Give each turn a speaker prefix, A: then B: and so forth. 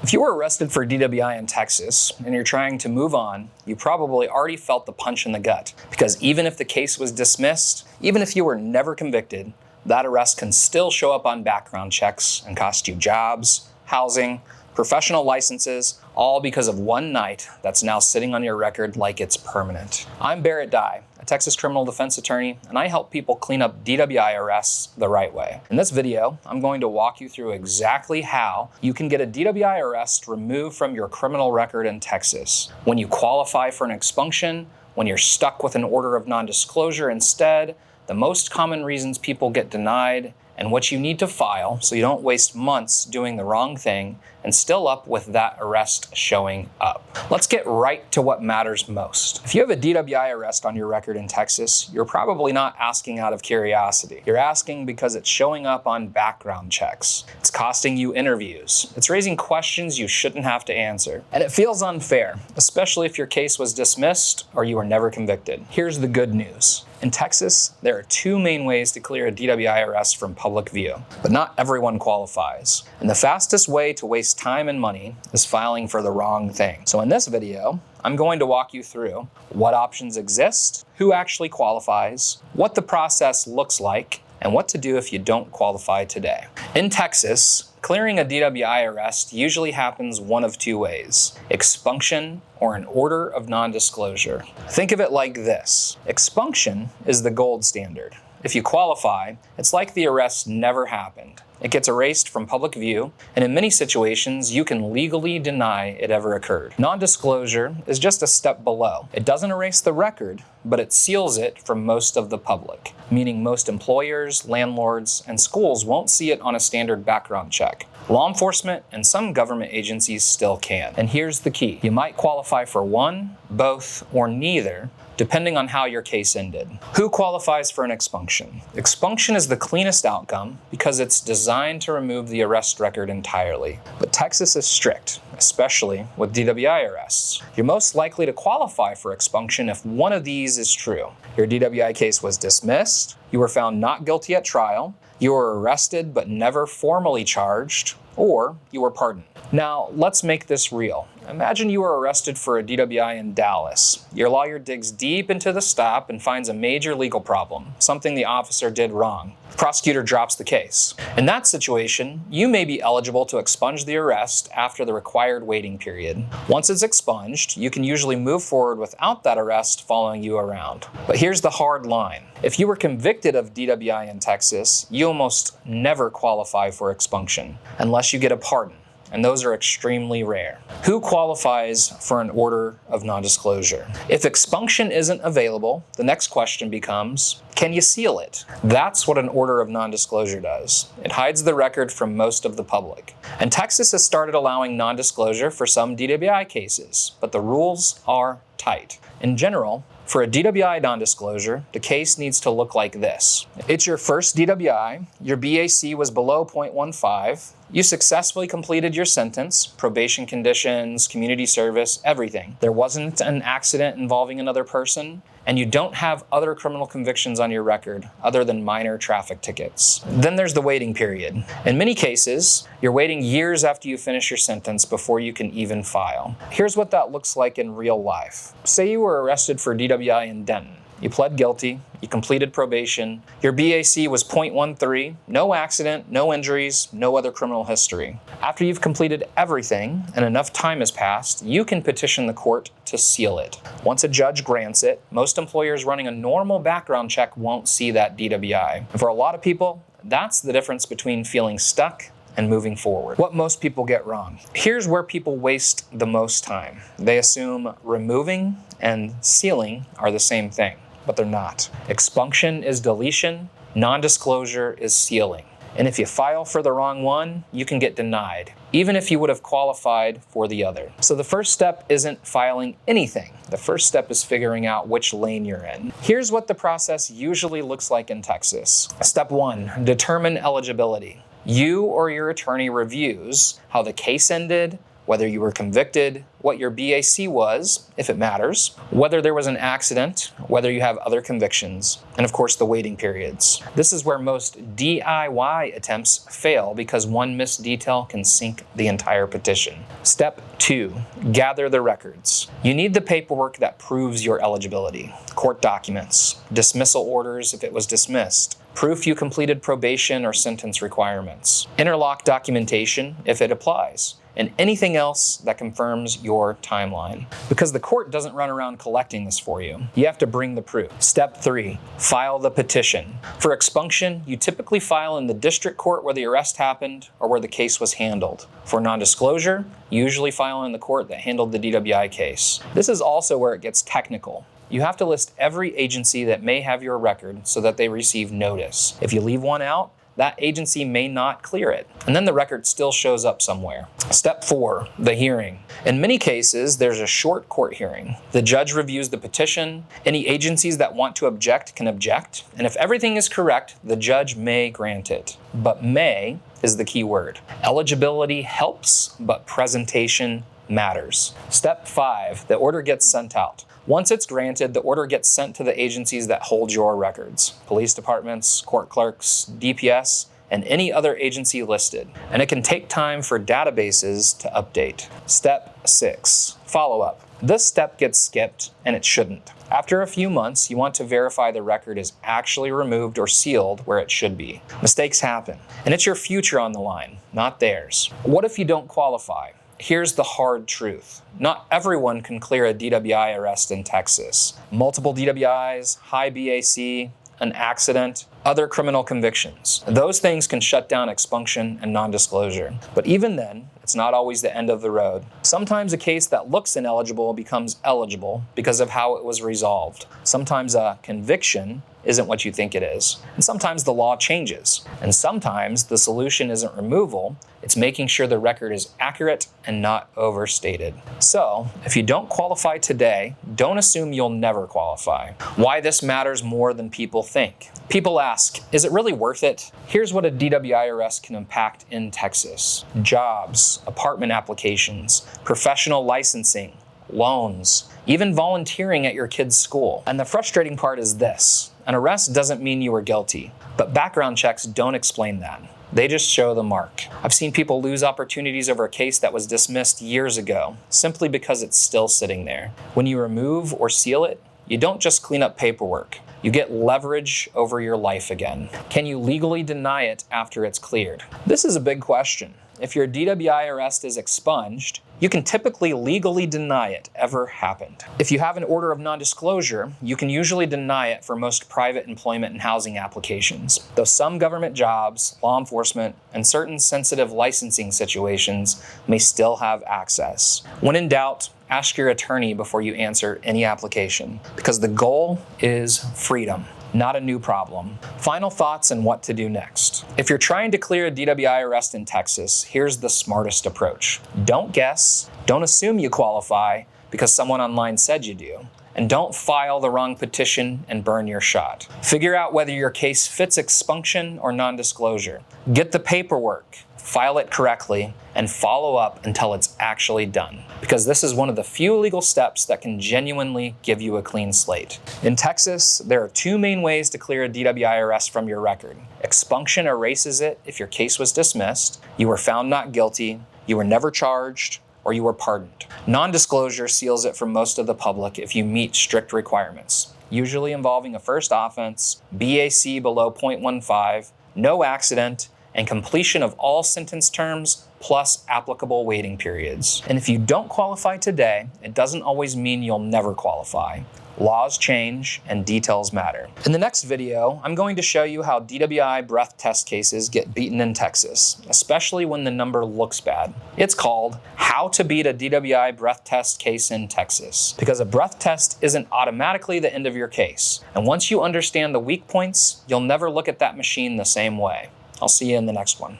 A: If you were arrested for DWI in Texas and you're trying to move on, you probably already felt the punch in the gut, because even if the case was dismissed, even if you were never convicted, that arrest can still show up on background checks and cost you jobs, housing, professional licenses, all because of one night that's now sitting on your record like it's permanent. I'm Barrett Dye, a Texas criminal defense attorney, and I help people clean up DWI arrests the right way. In this video, I'm going to walk you through exactly how you can get a DWI arrest removed from your criminal record in Texas. When you qualify for an expunction, when you're stuck with an order of nondisclosure instead, the most common reasons people get denied, and what you need to file so you don't waste months doing the wrong thing and still up with that arrest showing up. Let's get right to what matters most. If you have a DWI arrest on your record in Texas, you're probably not asking out of curiosity. You're asking because it's showing up on background checks. It's costing you interviews. It's raising questions you shouldn't have to answer. And it feels unfair, especially if your case was dismissed or you were never convicted. Here's the good news. In Texas, there are two main ways to clear a DWI arrest from public view, but not everyone qualifies. And the fastest way to waste time and money is filing for the wrong thing. So in this video, I'm going to walk you through what options exist, who actually qualifies, what the process looks like, and what to do if you don't qualify today. In Texas, clearing a DWI arrest usually happens one of two ways: expunction or an order of nondisclosure. Think of it like this. Expunction is the gold standard. If you qualify, it's like the arrest never happened. It gets erased from public view, and in many situations, you can legally deny it ever occurred. Nondisclosure is just a step below. It doesn't erase the record, but it seals it from most of the public, meaning most employers, landlords, and schools won't see it on a standard background check. Law enforcement and some government agencies still can. And here's the key. You might qualify for one, both, or neither, depending on how your case ended. Who qualifies for an expunction? Expunction is the cleanest outcome because it's designed to remove the arrest record entirely. But Texas is strict, especially with DWI arrests. You're most likely to qualify for expunction if one of these is true. Your DWI case was dismissed, you were found not guilty at trial, you were arrested but never formally charged, or you were pardoned. Now, let's make this real. Imagine you were arrested for a DWI in Dallas. Your lawyer digs deep into the stop and finds a major legal problem, something the officer did wrong. The prosecutor drops the case. In that situation, you may be eligible to expunge the arrest after the required waiting period. Once it's expunged, you can usually move forward without that arrest following you around. But here's the hard line. If you were convicted of DWI in Texas, you almost never qualify for expunction unless you get a pardon, and those are extremely rare. Who qualifies for an order of nondisclosure? If expunction isn't available, the next question becomes, can you seal it? That's what an order of nondisclosure does. It hides the record from most of the public. And Texas has started allowing nondisclosure for some DWI cases, but the rules are tight. In general, for a DWI nondisclosure, the case needs to look like this. It's your first DWI, your BAC was below 0.15, you successfully completed your sentence, probation conditions, community service, everything. There wasn't an accident involving another person, and you don't have other criminal convictions on your record other than minor traffic tickets. Then there's the waiting period. In many cases, you're waiting years after you finish your sentence before you can even file. Here's what that looks like in real life. Say you were arrested for DWI in Denton. You pled guilty, you completed probation, your BAC was 0.13, no accident, no injuries, no other criminal history. After you've completed everything and enough time has passed, you can petition the court to seal it. Once a judge grants it, most employers running a normal background check won't see that DWI. And for a lot of people, that's the difference between feeling stuck and moving forward. What most people get wrong. Here's where people waste the most time. They assume removing and sealing are the same thing, but they're not. Expunction is deletion, nondisclosure is sealing. And if you file for the wrong one, you can get denied, even if you would have qualified for the other. So the first step isn't filing anything. The first step is figuring out which lane you're in. Here's what the process usually looks like in Texas. Step 1, determine eligibility. You or your attorney reviews how the case ended, whether you were convicted, what your BAC was, if it matters, whether there was an accident, whether you have other convictions, and of course the waiting periods. This is where most DIY attempts fail because one missed detail can sink the entire petition. Step 2, gather the records. You need the paperwork that proves your eligibility. Court documents, dismissal orders if it was dismissed, proof you completed probation or sentence requirements, interlock documentation if it applies, and anything else that confirms your timeline. Because the court doesn't run around collecting this for you. You have to bring the proof. Step 3, file the petition. For expunction, you typically file in the district court where the arrest happened or where the case was handled. For nondisclosure, you usually file in the court that handled the DWI case. This is also where it gets technical. You have to list every agency that may have your record so that they receive notice. If you leave one out, that agency may not clear it, and then the record still shows up somewhere. Step 4, the hearing. In many cases, there's a short court hearing. The judge reviews the petition. Any agencies that want to object can object, and if everything is correct, the judge may grant it. But may is the key word. Eligibility helps, but presentation matters. Step 5, the order gets sent out. Once it's granted, the order gets sent to the agencies that hold your records. Police departments, court clerks, DPS, and any other agency listed. And it can take time for databases to update. Step 6, follow-up. This step gets skipped, and it shouldn't. After a few months, you want to verify the record is actually removed or sealed where it should be. Mistakes happen, and it's your future on the line, not theirs. What if you don't qualify? Here's the hard truth. Not everyone can clear a DWI arrest in Texas. Multiple DWIs, high BAC, an accident, other criminal convictions. Those things can shut down expunction and nondisclosure. But even then, it's not always the end of the road. Sometimes a case that looks ineligible becomes eligible because of how it was resolved. Sometimes a conviction isn't what you think it is. And sometimes the law changes. And sometimes the solution isn't removal, it's making sure the record is accurate and not overstated. So, if you don't qualify today, don't assume you'll never qualify. Why this matters more than people think. People ask, is it really worth it? Here's what a DWI arrest can impact in Texas. Jobs, apartment applications, professional licensing, loans, even volunteering at your kid's school. And the frustrating part is this. An arrest doesn't mean you were guilty, but background checks don't explain that. They just show the mark. I've seen people lose opportunities over a case that was dismissed years ago, simply because it's still sitting there. When you remove or seal it, you don't just clean up paperwork. You get leverage over your life again. Can you legally deny it after it's cleared? This is a big question. If your DWI arrest is expunged, you can typically legally deny it ever happened. If you have an order of nondisclosure, you can usually deny it for most private employment and housing applications, though some government jobs, law enforcement, and certain sensitive licensing situations may still have access. When in doubt, ask your attorney before you answer any application, because the goal is freedom, not a new problem. Final thoughts on what to do next. If you're trying to clear a DWI arrest in Texas, here's the smartest approach. Don't guess, don't assume you qualify because someone online said you do, and don't file the wrong petition and burn your shot. Figure out whether your case fits expunction or nondisclosure. Get the paperwork, file it correctly, and follow up until it's actually done. Because this is one of the few legal steps that can genuinely give you a clean slate. In Texas, there are two main ways to clear a DWI arrest from your record. Expunction erases it if your case was dismissed, you were found not guilty, you were never charged, or you were pardoned. Nondisclosure seals it from most of the public if you meet strict requirements, usually involving a first offense, BAC below 0.15, no accident, and completion of all sentence terms plus applicable waiting periods. And if you don't qualify today, it doesn't always mean you'll never qualify. Laws change and details matter. In the next video, I'm going to show you how DWI breath test cases get beaten in Texas, especially when the number looks bad. It's called How to Beat a DWI Breath Test Case in Texas. Because a breath test isn't automatically the end of your case. And once you understand the weak points, you'll never look at that machine the same way. I'll see you in the next one.